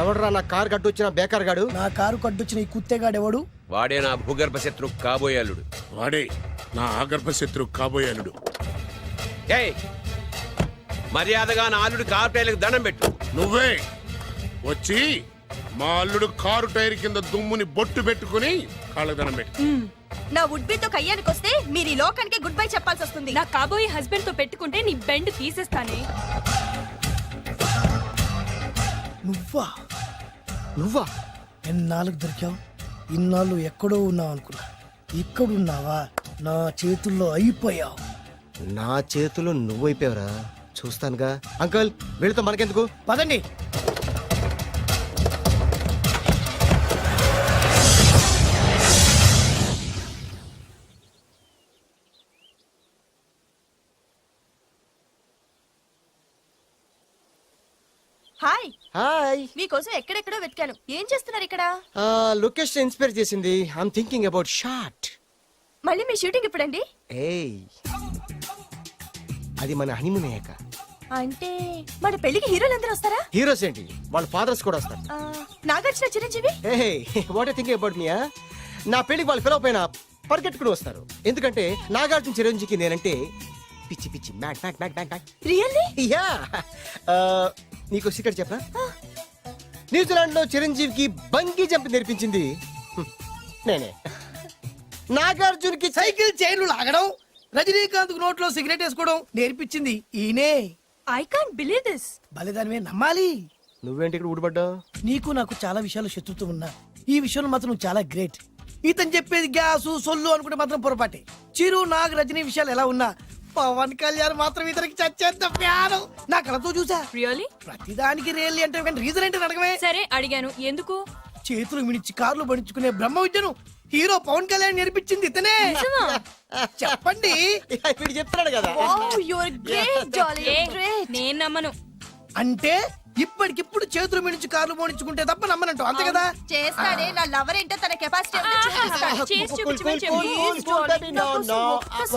ఎవడరా నా కారు కట్టొచ్చిన బేకార్ గాడు? నా కారు కట్టొచ్చిన ఈ కుత్తేగాడెవడు? వాడే నా భూగర్భ శత్రు కాబోయాలుడు. వాడే నా ఆగర్భ శత్రు కాబోయాలుడు. ఏయ్, మర్యాదగా నా అల్లుడు కారు టైర్లకు దండం పెట్టు. నువ్వే వచ్చి మా అల్లుడు కారు టైర్ కింద దుమ్ముని బొట్టు పెట్టుకుని కాళ్ళకు దండం పెట్టు. నా వుడ్బీతో కయ్యానికి వస్తే మీరు ఈ లోకానికి గుడ్ బై చెప్పాల్సి వస్తుంది. నా కాబోయే హస్బెండ్ తో పెట్టుకుంటే నీ బెండ్ తీసేస్తానే. నువ్వా? ఎన్నాళ్ళకు దొరికావు? ఇన్నాళ్ళు ఎక్కడో ఉన్నావు అనుకున్నా. ఇక్కడున్నావా? నా చేతుల్లో అయిపోయావు. నా చేతిలో నువ్వైపోయావురా. చూస్తానుగా. అంకుల్, వీళ్ళతో మనకెందుకు, పదండి. హాయ్. హాయ్. మీకోసం ఎక్కడెక్కడో వెతికాను. ఏం చేస్తున్నారు ఇక్కడ? లొకేషన్ ఇన్స్పైర్ చేసింది. I'm thinking about shot. మళ్ళీ మీ షూటింగ్ ఎప్పుడండి? ఏయ్, అది మన హనీమూన్ అయ్యాక. అంటే మన పెళ్లికి హీరోలు అందరూ వస్తారా? హీరోస్ ఏంటి, వాళ్ళ ఫాదర్స్ కూడా వస్తారు. Nagarjuna, Chiranjeevi. What thinking about me? నా పెళ్లికి వాళ్ళు పిలవ పైన పరిగెట్టుకుని వస్తారు. ఎందుకంటే నాగార్జున చిరంజీవికి నేనంటే పిచ్చి పిచ్చి మ్యాట్ మ్యాట్ మ్యాట్ మ్యాట్ మ్యాట్. రియల్లీ? యా. నీకు సీక్రెట్ చెప్పనా? న్యూజిలాండ్ లో చిరంజీవికి బంగీ జంప్ నేర్పించింది నేనే. నాగార్జున్ కి సైకిల్ చైన్లు లాగడం, రజనీకాంత్ నోట్లో సిగరెట్ వేసుకోవడం నేర్పించింది ఈయనే. I can't believe this. బలిదానమే నమ్మాలి. నువ్వేంటి ఇక్కడ ఊడిపడ్డావు? నీకు నాకు చాలా విషయాలు శత్రుత్వం ఉన్నా ఈ విషయంలో మాత్రం నువ్వు చాలా గ్రేట్. ఇతను చెప్పేది గ్యాసు సొల్లు అనుకుంటే మాత్రం పొరపాటే. చిరు, నాగ్, రజనీ విషయాలు ఎలా ఉన్నా పవన్ కళ్యాణ్ మాత్రం ఇతనికి చచ్చేంత ప్యాను. నా కళతో చూసా. రియల్లీ? ప్రతిదానికి రియల్లీ అంటే రీజన్ ఏంటి అడగమే. సరే అడిగాను, ఎందుకు? చేతులు మిడిచి కార్లు పడించుకునే బ్రహ్మ విద్యను హీరో పవన్ కళ్యాణ్ నేర్పించింది ఇతనే. చెప్పండి. వీడు చెప్తున్నాడు కదా. నేను నమ్మను. అంటే ఇప్పటికిప్పుడు చేతులు మిడిచి కార్లు పోనించుకుంటే తప్ప నమ్మనంటూ, అంతే కదా? చేస్తాడే. నా లవర్ ఏంటో తన కెపాసిటీ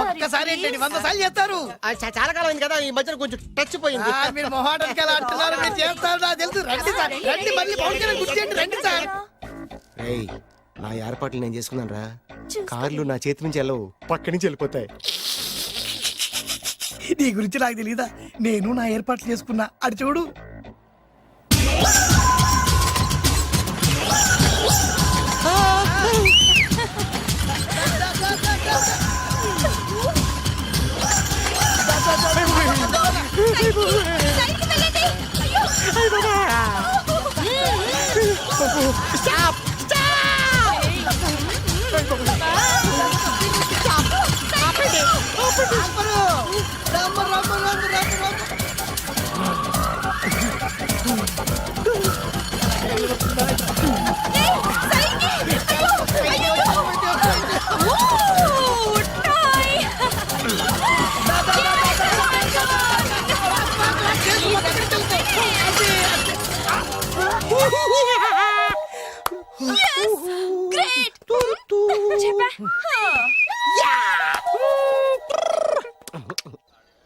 ఒక్కసారి ఏంటండి 100 సార్లు చేస్తారు. చాలా కాలం అయింది కదా, ఈ మధ్యన కొంచెం టచ్ పోయింది. మీరు మొహాటానికి ఎలా అంటున్నారు? మీరు చేస్తారు నాకు తెలుసు. రండి సార్, రండి. మళ్ళీ పవన్ కళ్యాణ్ గుర్తు చేయండి. రండి సార్. నా ఏర్పాట్లు నేను చేసుకున్నాను రా. కార్లు నా చేతి నుంచి వెళ్ళవు, పక్క నుంచి వెళ్ళిపోతాయి. నీ గురించి నాకు తెలీదా? నేను నా ఏర్పాట్లు చేసుకున్నా. అడి చూడు.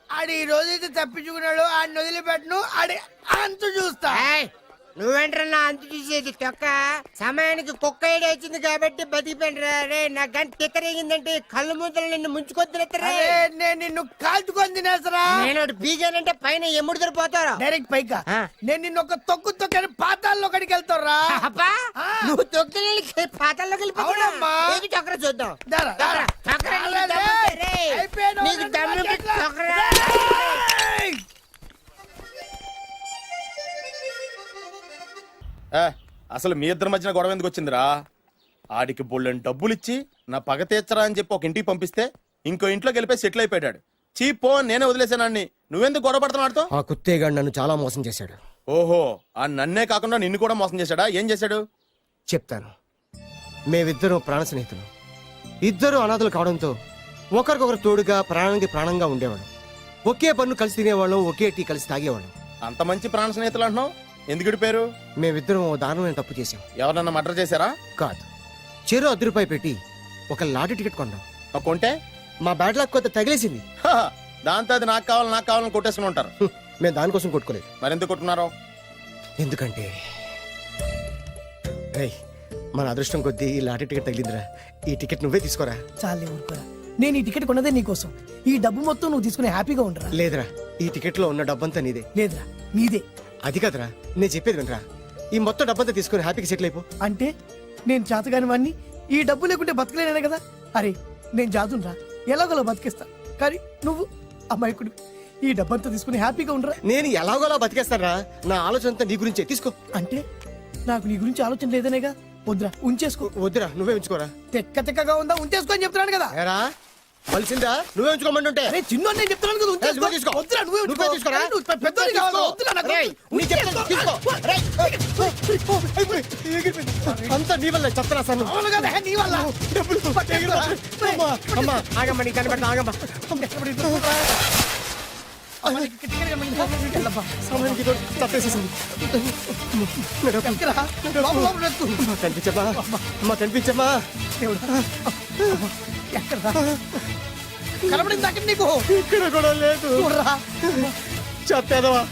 ఆడి ఈ రోజైతే తప్పించుకున్నాడు. ఆడిని వదిలిపెట్టను. ఆడి అంత చూస్తా. నువ్వేంట్రన్నా అంత చూసేది తొక్క? సమయానికి కుక్క ఏడు వచ్చింది కాబట్టి బతికిపోయినరా. రే నా గంట తిక్కరేగిందంటే కళ్ళు ముద్దలు నిన్ను ముంచుకొద్దులెత్తరే. నేను నిన్ను కాల్చుకొని తినేసరా. నేను బీగానంటే పైన ఎముడు దొరిపోతారా డైరెక్ట్ పైకా. నేను నిన్ను ఒక తొక్కు తొక్కని పాతాల్లో ఒకటికి వెళ్తారా. నువ్వు తొక్కి పాతాల్లోకి వెళ్ళిపోతావమ్మా. చొక్కర చూద్దాం. నీకు దమ్ము చొక్కరా. అసలు మీ ఇద్దరి మధ్యన గొడవ ఎందుకు వచ్చిందిరా? ఆడికి బొళ్ళని డబ్బులు ఇచ్చి నా పగ తీర్చరా అని చెప్పి ఒక ఇంటికి పంపిస్తే ఇంకో ఇంట్లో గెలిపే సెటిల్ అయిపోయాడు. చీపో నేనే వదిలేసానాన్ని. నువ్వెందుకు గొడవ పడుతున్నాడుతో? ఆ కుత్తేగాడు నన్ను చాలా మోసం చేశాడు. ఓహో, ఆ నన్నే కాకుండా నిన్ను కూడా మోసం చేశాడా? ఏం చేశాడు చెప్తాను. మేమిద్దరం ప్రాణ స్నేహితులు. ఇద్దరు అనాథలు కావడంతో ఒకరికొకరు తోడుగా ప్రాణానికి ప్రాణంగా ఉండేవాడు. ఒకే పన్ను కలిసి తినేవాళ్ళం, ఒకే టీ కలిసి తాగేవాళ్ళం. అంత మంచి ప్రాణ స్నేహితులు అంటున్నావు, ఎందుకు పేరు? మేమిద్దరం దారుణమైన తప్పు చేశాం. ఎవరన్నా మర్డర్ చేశారా? కాదు, చెరో ₹10 పెట్టి ఒక లాటరీ టికెట్ కొన్నాం. కొంటే మా బ్యాడ్ లక్ కొంత తగిలేసింది. దాంతో అది నాకు కావాలని కొట్టేసుకుని ఉంటారు. మేము దానికోసం కొట్టుకోలేదు. మరెందుకు కొట్టుకున్నారో? ఎందుకంటే రేయ్ మన అదృష్టం కొద్దీ ఈ లాటరీ టికెట్ తగిలిందిరా. ఈ టికెట్ నువ్వే తీసుకోరా. చాలే ఊరుకోరా, నేను ఈ టికెట్ కొన్నదే నీకోసం. ఈ డబ్బు మొత్తం నువ్వు తీసుకుని హ్యాపీగా ఉండరా. లేదురా, ఈ టికెట్ లో ఉన్న డబ్బంతా నీదే. లేదురా, నీదే. అది కాదురా, నేను చెప్పేది వినరా. ఈ మొత్తం డబ్బంతా తీసుకుని హ్యాపీగా సెటిల్ అయిపో. అంటే నేను చేతగాని వాడిని, ఈ డబ్బు లేకుంటే బతకలేనే కదా. అరే నేను జాదునరా, ఎలాగోలా బతికేస్తా. కానీ నువ్వు అమాయకుడు, ఈ డబ్బంతా తీసుకుని హ్యాపీగా ఉండరా. నేను ఎలాగోలా బతికేస్తారా, నా ఆలోచన అంతా నీ గురించే. తీసుకో. అంటే నాకు నీ గురించి ఆలోచన లేదనేగా. వద్దురా, ఉంచేసుకో. వద్దురా, నువ్వే ఉంచుకోరా. తెక్కగా ఉందా, ఉంచేసుకో అని చెప్తున్నాను కదా. ఏరా కలిసిందా, నువ్వే ఉంచుకోమంటుంటే. అరే చిన్న నేను చెప్తున్నాను కదా, ఉంచేసుకో. నువ్వే తీసుకో. వద్దురా, నువ్వే నువ్వే తీసుకోరా. అరే, నువ్వు పెద్దోడి కావాలి. వద్దురా, నాకు రేయ్, నీ చెప్పేది తీసుకో. రేయ్, అంతా నీ వల్ల చెప్తారా సార్. అవును కదా, నీ వల్ల. అమ్మా ఆగమ్మా, నీ కనిపెడతా ఆగమ్మా. సమయానికి ఇదో తప్పేసేసింది. కనిపించమ్మా, అమ్మా కనిపించమ్మా. కనబడింది అక్కడ నీకు. ఇక్కడ కూడా లేదు. చెప్పేదవా,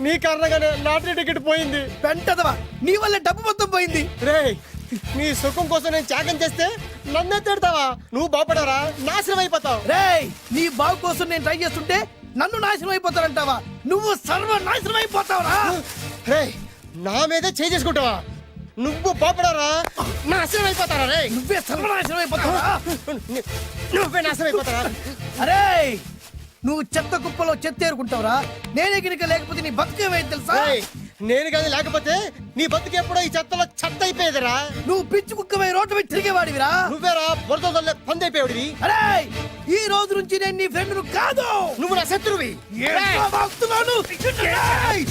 నీ కారణంగానే లాటరీ టికెట్ పోయింది. వెంటదవా, నీ వల్ల డబ్బు మొత్తం పోయింది. రేయ్, నీ సుఖం కోసం నేను త్యాగం చేస్తే నన్నే తిడతావా? నువ్వు బాగుపడరా, నాశనం అయిపోతావు. రేయ్, నీ బాగు కోసం నేను ట్రై చేస్తుంటే నన్ను నాశనం అయిపోతానంటావా? నువ్వు సర్వ నాశనం అయిపోతావురా. రేయ్, నా మీదే చేసుకుంటావా? నువ్వు బాగుపడరా, నాశనం అయిపోతారా? రే, నువ్వే సర్వనాశనం అయిపోతావా? నువ్వే నాశనం అయిపోతారా? అరే, నువ్వు చెత్త కుప్పలో చెత్త ఏరుకుంటావురా. నేనే గినక లేకపోతే నీ బతుకేమైంది తెలుసా? రేయ్, నేను కానీ లేకపోతే నీ బతుకు ఎప్పుడో ఈ చెత్తలో చెత్త అయిపోయేదిరా. నువ్వు పిచ్చి కుక్కమై రోడ్డు మీద తిరిగేవాడివిరా. నువ్వేరా బురదలే పందైపోయాడివి. అరే, ఈ రోజు నుంచి నేను నీ ఫ్రెండ్ కాదు, నువ్వు నా శత్రువి. ఏంట్రా వాగుతున్నాను? ఏయ్!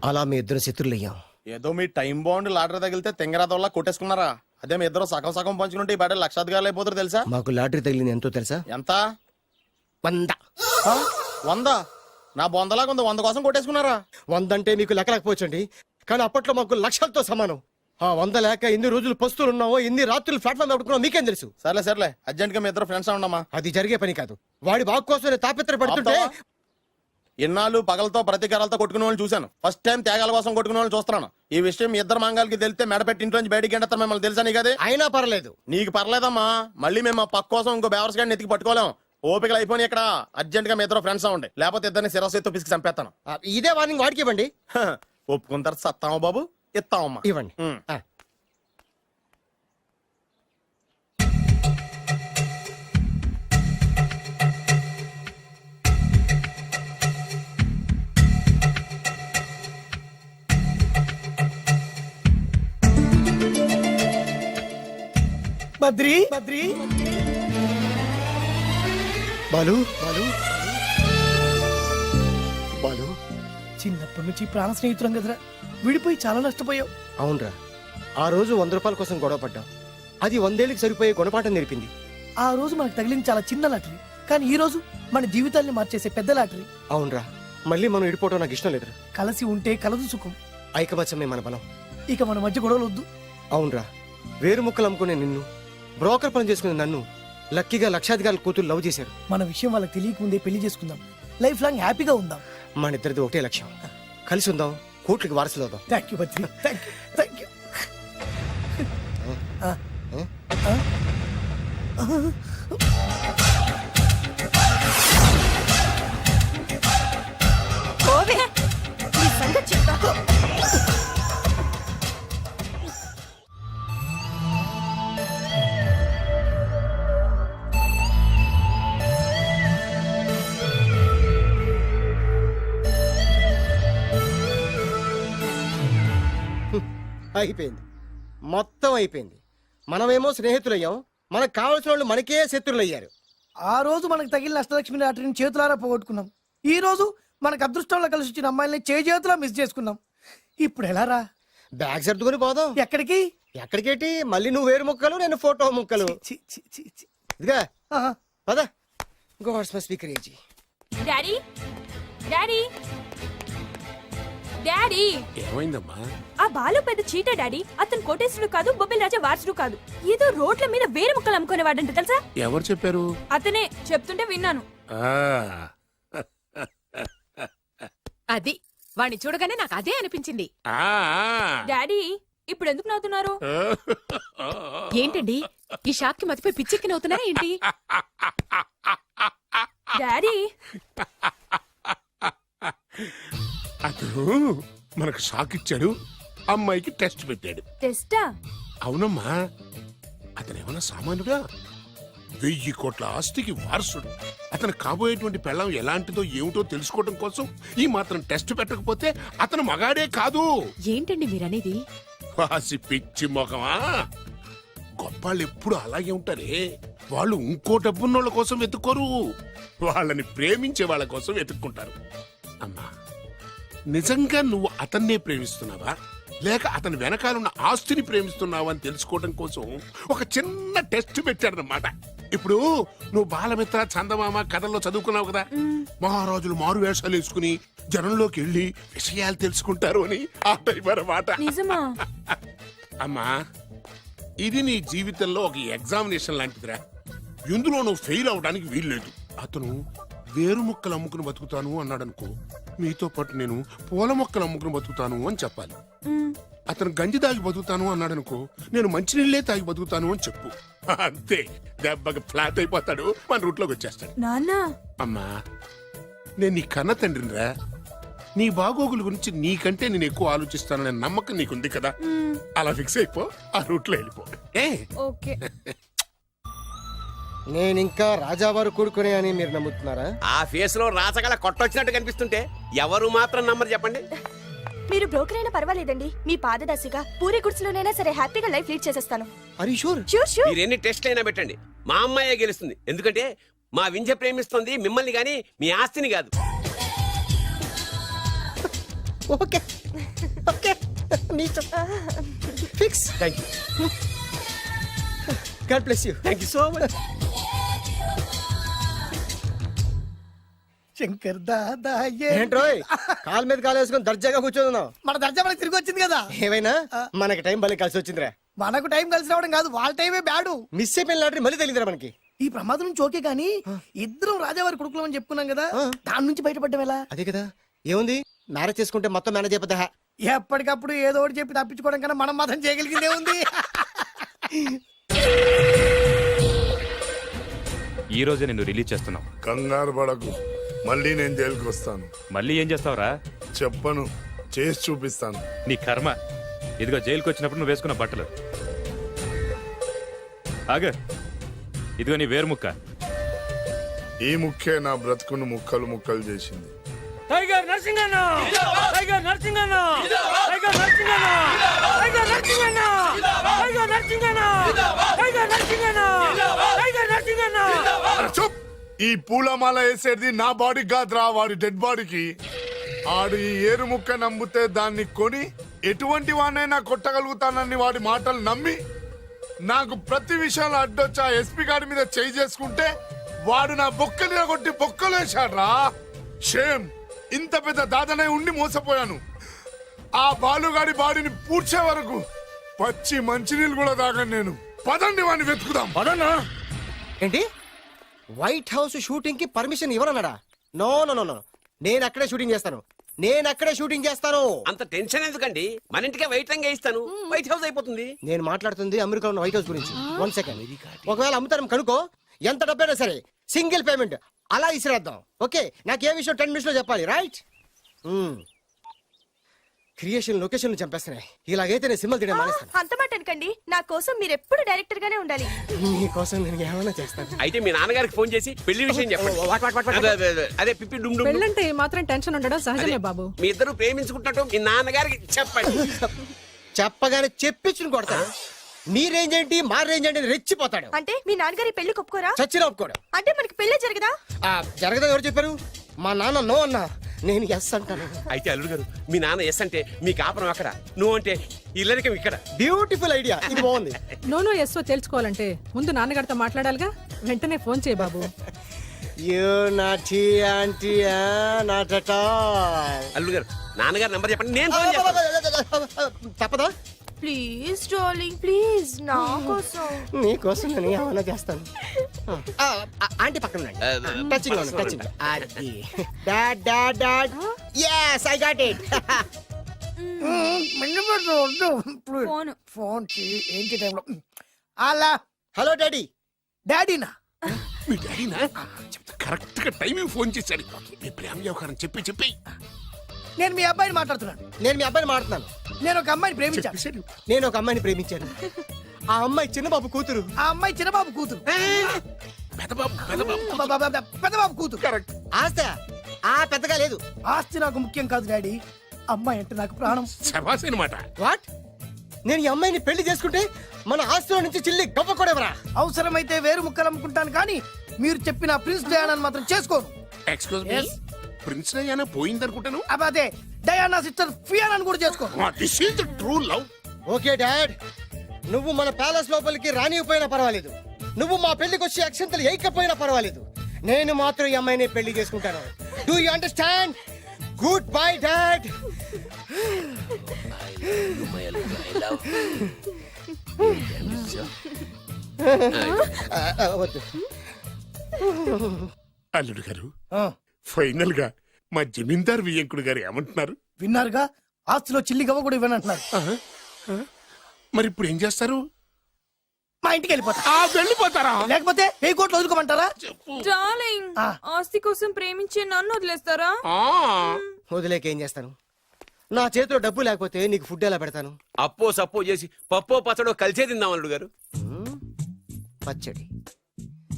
అలా మీ ఇద్దరు శత్రులయ్యాం. ఏదో మీ టైం బాండ్ లాటరీ తగిలితే తెంగరాదల్లా కొట్టేసుకున్నారా? అదే మీ ఇద్దరు సగం సగం పంచుకుంటే ఈ బయట లక్షాధికారులు అయిపోతారు తెలుసా? మాకు లాటరీ తగిలింది ఎంతో తెలుసా? ఎంత? 100. 100? నా బొందలాగా ఉంది, 100 కోసం కొట్టేసుకున్నారా? 100 అంటే మీకు లెక్కలేకపోవచ్చండి, కానీ అప్పట్లో మాకు లక్షలతో సమానం. ఆ 100 లేక ఎన్ని రోజులు పస్తులు ఉన్నావో, ఎన్ని రాత్రులు ప్లాట్ఫామ్ పెట్టుకున్నావో మీకేం తెలుసు? సర్లే అర్జెంట్ గా మీ ఇద్దరు ఫ్రెండ్స్ ఉండమ్మా. అది జరిగే పని కాదు. వాడి బాగు కోసం నేను తాపిత్ర పడుతుంటే ఇన్నాళ్ళు పగలతో ప్రతీకారాలతో కొట్టుకునే వాళ్ళు చూశాను. ఫస్ట్ టైం త్యాగాల కోసం కొట్టుకునే వాళ్ళు చూస్తున్నాను. ఈ విషయం మీ ఇద్దరు మంగాలకి తెలిస్తే మెడపెట్టి ఇంట్లో నుంచి బయటికి ఎండతారు. మిమ్మల్ని తెలుసా నీకు? అదే అయినా పర్లేదు. నీకు పర్లేదమ్మా, మళ్ళీ మేము ఆ పక్క కోసం ఇంకో బేవర్స్ గాడిని ఎత్తికి పట్టుకోలేం. ఓపికలు అయిపోయి ఇక్కడ అర్జెంట్ గా మీ ఇద్దరు ఫ్రెండ్స్ ఉండే, లేకపోతే ఇద్దరిని శిరస్సుతో పిసికి చంపేస్తాను. ఇదే వార్నింగ్ వాడికి ఇవ్వండి. ఒప్పుకుంటారు సత్తామా బాబు? ఇస్తామమ్మా, ఇవ్వండి. బద్రి బాలు చిన్నప్పటి నుంచి ప్రాణ స్నేహితులం కదరా, విడిపోయి చాలా నష్టపోయావు. అవునరా, ఆ రోజు 100 రూపాయల కోసం గొడవ పడ్డాం. అది 100 ఏళ్ళకి సరిపోయే గుణపాఠం నేర్పింది. ఆ రోజు మనకు తగిలింది చాలా చిన్న లాటరీ, కానీ ఈ రోజు మన జీవితాల్ని మార్చేసే పెద్ద లాటరీ. అవునరా, మళ్ళీ మనం విడిపోవడం నాకు ఇష్టం లేదురా. కలిసి ఉంటే కలదు సుఖం. ఐకమత్యమే మన బలం. ఇక మన మధ్య గొడవలు వద్దు. అవునరా, వేరు ముక్కలు అమ్ముకునే నిన్ను, బ్రోకర్ పని చేసుకునే నన్ను లక్కీగా లక్షాధికారుల కూతురు లవ్ చేశారు. మన విషయం వాళ్ళకి తెలియకముందే పెళ్లి చేసుకుందాం, లైఫ్ లాంగ్ హ్యాపీగా ఉందాం. మన ఇద్దరిది ఒకటే లక్ష్యం, కలిసి ఉందాం, కోట్లకి వారసులు అవుదాం. Thank you Badri, thank you. ఓవే, నీ సంగతి చెప్తా. అయిపోయింది, మొత్తం అయిపోయింది. మనమేమో స్నేహితులయ్యాం, మనకు కావాల్సిన వాళ్ళు మనకే శత్రులయ్యారు. ఆ రోజు మనకు తగిలిన అష్టలక్ష్మి లాటరీని చేతులారా పోగొట్టుకున్నాం. ఈ రోజు మనకు అదృష్టంలో కలిసి వచ్చిన అమ్మాయిల్ని చేతులా మిస్ చేసుకున్నాం. ఇప్పుడు ఎలా రా? బ్యాగ్ సర్దుకొని పోదాం. ఎక్కడికి? ఎక్కడికేటి? మళ్ళీ నువ్వు వేరు ముక్కలు, నేను ఫోటో ముక్కలు. చి, చి, చి, చి. ఇదిగా ఆహా. పద. God's must be crazy. Daddy daddy daddy, ఏమైందమ్మా? ఆ బాలు పెద్ద చీట డాడీ. అతను కోటేశ్వరుడు కాదు, బొబ్బిల్ రాజా వారసుడు కాదు. ఏదో రోడ్ల మీద వేరే ముక్కలు అమ్ముకునేవాడంట తెలుసా? ఎవరు చెప్పారు? అతనే చెప్తుంటే విన్నాను. ఆ అది వాణ్ణి చూడగానే నాకు అదే అనిపించింది. ఆ, డాడీ ఇప్పుడు ఎందుకు నవ్వుతున్నారు? ఏంటండి ఈ షాక్ కి మతిపోయి పిచ్చెక్కి నవ్వుతున్నారా ఏంటి? డాడీ అతను మనకు షాక్ ఇచ్చాడు, అమ్మాయికి టెస్ట్ పెట్టాడు. టెస్టా? అవునమ్మా, అతను ఏమన్నా సామాన్యుడా? 1000 కోట్ల ఆస్తికి వారసుడు. అతను కాబోయేటువంటి పెళ్ళం ఎలాంటిదో ఏమిటో తెలుసుకోవడం కోసం ఈ మాత్రం టెస్ట్ పెట్టకపోతే అతను మగాడే కాదు. ఏంటండి మీరనేది? వాసి పిచ్చి మొఖమా, గొప్పాళ్ళు ఎప్పుడు అలాగే ఉంటారే. వాళ్ళు ఇంకో డబ్బున్నోళ్ళ కోసం వెతుక్కోరు, వాళ్ళని ప్రేమించే వాళ్ళ కోసం వెతుక్కుంటారు. అమ్మా, నిజంగా నువ్వు అతన్నే ప్రేమిస్తున్నావా లేక అతని వెనకాలన్న ఆస్తిని ప్రేమిస్తున్నావా అని తెలుసుకోవడం కోసం ఒక చిన్న టెస్ట్ పెట్టాడనమాట. ఇప్పుడు నువ్వు బాలమిత్ర, చందమామ కథల్లో చదువుకున్నావు కదా, మహారాజులు మారు వేషాలు వేసుకుని జనంలోకి వెళ్ళి విషయాలు తెలుసుకుంటారు అని ఆ టైప్ అన్నమాట. నిజమా? అమ్మా, ఇది నీ జీవితంలో ఒక ఎగ్జామినేషన్ లాంటిదిరా. ఇందులో నువ్వు ఫెయిల్ అవడానికి వీల్లేదు. అతను వేరు మొక్కలు అమ్ముకుని బతుకుతాను అన్నాడు అనుకో, మీతో పాటు నేను పూల మొక్కలు అమ్ముకుని బతుకుతాను అని చెప్పాలి. అతను గంజి తాగి బతుకుతాను అన్నాడు అనుకో, నేను మంచినీళ్ళే తాగి బతుకుతాను అని చెప్పు. అంతే, దెబ్బకి ఫ్లాట్ అయిపోతాడు, మన రూట్లోకి వచ్చేస్తాడు. నాన్న అమ్మా, నేను నీ కన్న తండ్రినిరా. నీ బాగోగుల గురించి నీకంటే నేను ఎక్కువ ఆలోచిస్తాననే నమ్మకం నీకుంది కదా, అలా ఫిక్స్ అయిపో, ఆ రూట్లో వెళ్ళిపో. ఏ ఓకే. నేను ఇంకా రాజావారు కూడుకునే అని మీరు నమ్ముతున్నారా? ఆ ఫేస్ లో రాచగల కొట్టొచ్చినట్టు కనిపిస్తుంటే ఎవరు మాత్రం నమ్మరు చెప్పండి. మీరు బ్రోకర్ అయినా పర్వాలేదండి, మీ పాదదాసిగా పూరి గుడిసెలోనైనా సరే హ్యాపీగా లైఫ్ లీడ్ చేసేస్తాను. అరే షూర్. Sure sure. మీరు ఎన్ని టెస్ట్లు అయినా పెట్టండి, మా అమ్మాయే గెలుస్తుంది. ఎందుకంటే మా వింజ ప్రేమిస్తుంది మిమ్మల్ని గాని మీ ఆస్తిని కాదు. Okay okay, fix. Thank you, God bless you. Thank you so much. Shankar Dada ఏంట్రోయ్ కాలు మీద కాలు వేసుకొని దర్జాగా కూర్చోదున్నావు? మన దర్జా మనకి తిరిగి వచ్చింది కదా. ఏమైనా మనకి టైం భలే కలిసి వచ్చిందిరా. మనకు టైం కలిసి రావడం కాదు, వాళ్ళ టైమే బ్యాడు. మిస్ అయిపోయిన లాటరీ మళ్ళీ తెలియదురా మనకి. ఈ ప్రమాదం నుంచి ఓకే గానీ ఇద్దరం రాజావారి కొడుకులం అని చెప్పుకున్నాం కదా, దాని నుంచి బయటపడ్డం ఎలా? అదే కదా, ఏముంది మ్యారేజ్ చేసుకుంటే మొత్తం మేనేజ్ అయిపోతా. ఎప్పటికప్పుడు ఏదో ఒకటి చెప్పి తప్పించుకోవడం కన్నా మనం మాత్రం చేయగలిగిందే ఉంది. ఈ రోజే నిన్ను రిలీజ్ చేస్తున్నాం. కంగారు పడకు, మళ్ళీ నేను జైలుకి వస్తాను. మళ్ళీ ఏం చేస్తావురా? చెప్పను, చేసి చూపిస్తాను. నీ కర్మ. ఇదిగో జైలుకి వచ్చినప్పుడు నువ్వు వేసుకున్న బట్టలు. ఆగ, ఇదిగో నీ వేరు ముక్క. ఈ ముక్కే నా బ్రతుకును ముక్కలు ముక్కలు చేసింది. Tiger Narasinganna, tiger Narasinganna, tiger Narasinganna, tiger Narasinganna, tiger Narasinganna, tiger Narasinganna, tiger Narasinganna. అరే చూప్! ఈ పూలమాల వేసేది నా బాడీ కాదురా, వాడి డెడ్ బాడీకి. ఆడు ఈ ఏరు ముక్క నమ్మితే దాన్ని కొని ఎటువంటి వాడినైనా కొట్టగలుగుతానని వాడి మాటలు నమ్మి నాకు ప్రతి విషయంలో అడ్డొచ్చా ఎస్పీ గారి మీద చేయి చేసుకుంటే వాడు నా బొక్కలు కొట్టి బొక్కలు వేశాడ్రా. షేమ్! ఇంత పెద్ద దాదనే ఉండి మోసపోయాను. ఆ బాలుగాడి బాడీని పూడ్చే వరకు పచ్చి మంచినీళ్ళు కూడా తాగను నేను. పదండి వాడిని వెతుకుదాం. పదన్నా. ఏంటి వైట్ హౌస్ షూటింగ్ కి పర్మిషన్ ఇవ్వరన్నాడా? నో నో నో నో, నేను అక్కడే షూటింగ్ చేస్తాను, నేను అక్కడే షూటింగ్ చేస్తాను. అంత టెన్షన్ ఎందుకండి, మన ఇంటికే వైట్ రంగు వేయిస్తాను, వైట్ హౌస్ అయిపోతుంది. నేను మాట్లాడుతుంది అమెరికా ఉన్న వైట్ హౌస్ గురించి. 1 సెకండ్. ఒకవేళ అమ్ముతాను కనుకో, ఎంత డబ్బైనా సరే సింగిల్ పేమెంట్ అలా ఇసిరేద్దాం. ఓకే, నాకు ఏ విషయం 10 మినిట్స్ లో చెప్పాలి, రైట్? Creation location చంపేస్తున్నాయి. ఇలాగైతే నేను సినిమాలు తీయడం మానేస్తాను. అంత మాట అనకండి, నా కోసం మీరు ఎప్పుడు డైరెక్టర్ గానే ఉండాలి. మీకోసం నేను ఏమైనా చేస్తాను. అయితే మీ నాన్నగారికి ఫోన్ చేసి పెళ్లి విషయం చెప్పండి. అదే పిప్పి డుమ్ డుమ్. పెళ్ళంటే మాత్రం టెన్షన్ ఉండడం సహజమే బాబు. మీ ఇద్దరు ప్రేమించుకుంటున్నట్టు మీ నాన్నగారికి చెప్పండి. చెప్పగానే చెప్పించుని కొడతాడు. మీ రేంజ్ ఏంటి మా రేంజ్ ఏంటి రెచ్చిపోతాడు. అంటే మీ నాన్నగారి పెళ్లి ఒప్పుకోరా? చచ్చినా ఒప్పుకోడు. అంటే మనకి పెళ్లి జరగదా? జరగదా? ఎవరు చెప్పారు? మా నాన్న నో అన్నా, నేను ఎస్ అంటాను. అయితే అల్లుడు గారు, మీ నాన్న ఎస్ అంటే మీ కాపురం అక్కడ, నువ్వు అంటే ఇల్లరికం ఇక్కడ. బ్యూటిఫుల్ ఐడియా, ఇది బాగుంది. నోనో ఎస్ఓ తెలుసుకోవాలంటే ముందు నాన్నగారితో మాట్లాడాలిగా. వెంటనే ఫోన్ చేయి బాబు. You naughty aunty not at all. అల్లుడు గారు, నాన్నగారు నంబర్ చెప్పండి, నేను ఫోన్ చేస్తాను. తప్పదా? ప్లీజ్ డార్లింగ్, ప్లీజ్ నా కోసం. నీకోసం నేను ఏమైనా చేస్తాను. ఆంటీ పక్కన touching touching. Dad dad dad yes I got it. Phone. Phone ఏంటి టైంలో అలా హలో డాడీ. డాడీనా మీ డాడీనా చెప్తా కరెక్ట్ గా టైమింగ్ ఫోన్ చేశాడు మీ ప్రేమ వ్యవహారం చెప్పి నేను మీ అబ్బాయిని మాట్లాడుతున్నాను. నేను మీ అబ్బాయిని మాట్లాడుతున్నాను. నేను ఒక అమ్మాయిని ప్రేమించాను. చెప్పేశాడు నేను ఒక అమ్మాయిని ప్రేమించాను. ఆ అమ్మాయి చిన్నబాబు కూతురు. ఆ అమ్మాయి చిన్నబాబు కూతురు. పెదబాబు పెద్దబాబు కూతురు. కరెక్ట్. ఆస్తి పెద్దగా లేదు. ఆస్తి నాకు ముఖ్యం కాదు డాడీ, అమ్మాయి అంటే నాకు ప్రాణం. శబాస్ అనమాట. వాట్? నేను ఈ అమ్మాయిని పెళ్లి చేసుకుంటే మన ఆస్తిలో నుంచి చిల్లి గవ్వ కూడా ఎవరా? అవసరమైతే వేరు ముక్కలు అమ్ముకుంటాను కానీ మీరు చెప్పిన ప్రిన్స్ డయానాని మాత్రం చేసుకోను. Excuse me Yes. ప్రిన్స్ అయ్యానా పోయిందనుకుంటాను. అదే డయానా సిస్టర్ ఫియానాని కూడా చేసుకోను. This is the true love. Okay dad, నువ్వు మన ప్యాలెస్ లోపలికి రానిపోయినా పర్వాలేదు, నువ్వు మా పెళ్లికి వచ్చి అక్షంతలు వేయకపోయినా పర్వాలేదు, నేను మాత్రం ఈ అమ్మాయిని పెళ్లి చేసుకుంటాను. Do you understand? Good bye dad. వద్దు. అల్లుడు గారు ఆ, ఫైనల్ గా మా జమీందార్ వియ్యంకుడు గారు ఏమంటున్నారు? విన్నారుగా, ఆస్తిలో చిల్లి గవ్వ కూడా ఇవ్వనంటున్నారు. మరి ఇప్పుడు ఏం చేస్తారు? మా ఇంటికి వెళ్ళిపోతా. వెళ్ళిపోతారా? లేకపోతే 1000 కోట్లు వదులుకోమంటారా? డార్లింగ్, ఆ. ఆస్తి కోసం ప్రేమించే నన్ను వదిలేస్తారా? ఆ, వదిలేక ఏం చేస్తాను? నా చేతిలో డబ్బు లేకపోతే నీకు ఫుడ్ ఎలా పెడతాను? అప్పో సప్పో చేసి పప్పో పచ్చడో కలిసే తిందాం అల్లుడు గారు. పచ్చడి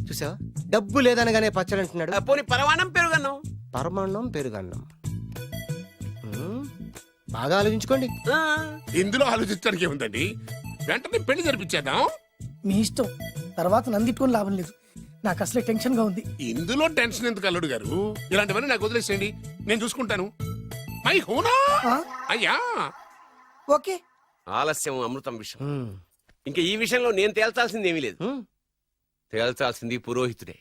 చూసావా? డబ్బు లేదనగానే పచ్చడి అంటున్నాడు. పోనీ పరవాణం పెరుగన్నాం. పరమాన్నం పెరుగన్నం. బాగా ఆలోచించుకోండి. ఇందులో ఆలోచించడానికి ఏముందండి, వెంటనే పెళ్లి జరిపించేద్దాం. మీ ఇష్టం, తర్వాత నందిట్టుకొని లాభం లేదు. నాకు అసలే టెన్షన్ గా ఉంది. ఇందులో టెన్షన్ ఎందుకు అల్లుడు గారు? ఇలాంటివన్నీ నాకు వదిలేసేయండి, నేను చూసుకుంటాను. మై హూనా ఆ? అయ్యా. ఓకే. ఆలస్యం అమృతం విషయం. ఇంకా ఈ విషయంలో నేను తేల్చాల్సింది ఏమీ లేదు. తేల్చాల్సింది పురోహితుడే.